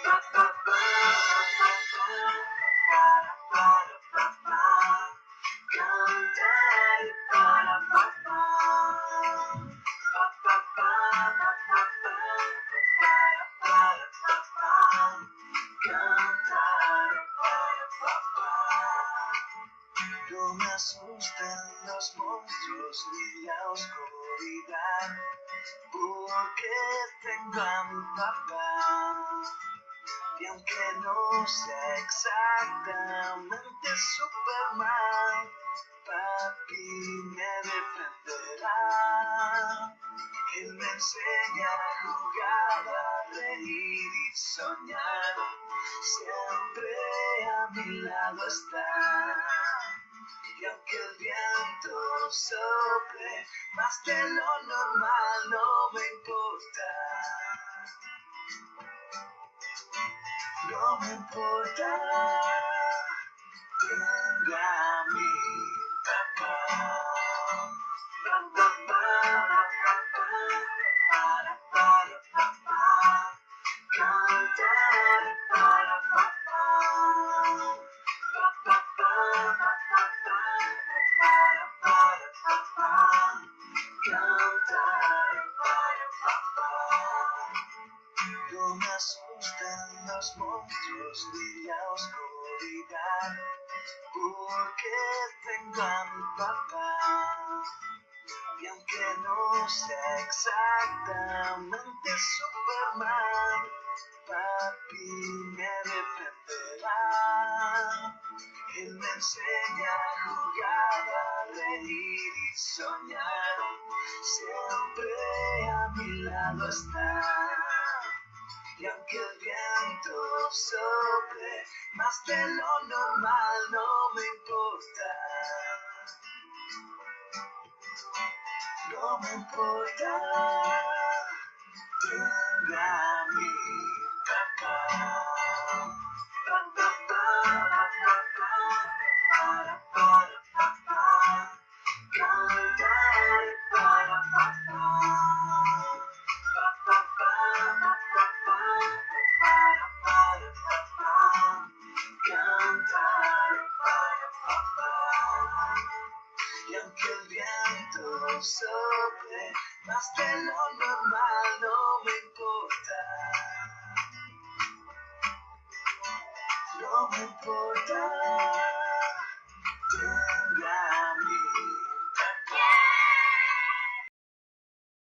Cantar para papá. Cantar para papá. No me asustan los monstruos ni la oscuridad, porque tengo a mi papá. Y aunque no sea exactamente Superman, papi me defenderá. Él me enseña a jugar, a reír y soñar. Siempre a mi lado está. Y aunque el viento sople más de lo normal, no me importa. No me importa, tengo a mi papá. Cantar para papá. Cantar para papá. No me asustan los monstruos ni la oscuridad, porque tengo a mi papá. Y aunque no sea exactamente Superman, papi me defenderá. Él me enseña a jugar, a reír y soñar. Siempre a mi lado está. Y aunque el viento sople más de lo normal, no me importa. No me importa, tengo a mi papá. Cantar para papá. Cantar para papá. Y aunque el viento sople más de lo normal, no me importa. No me importa.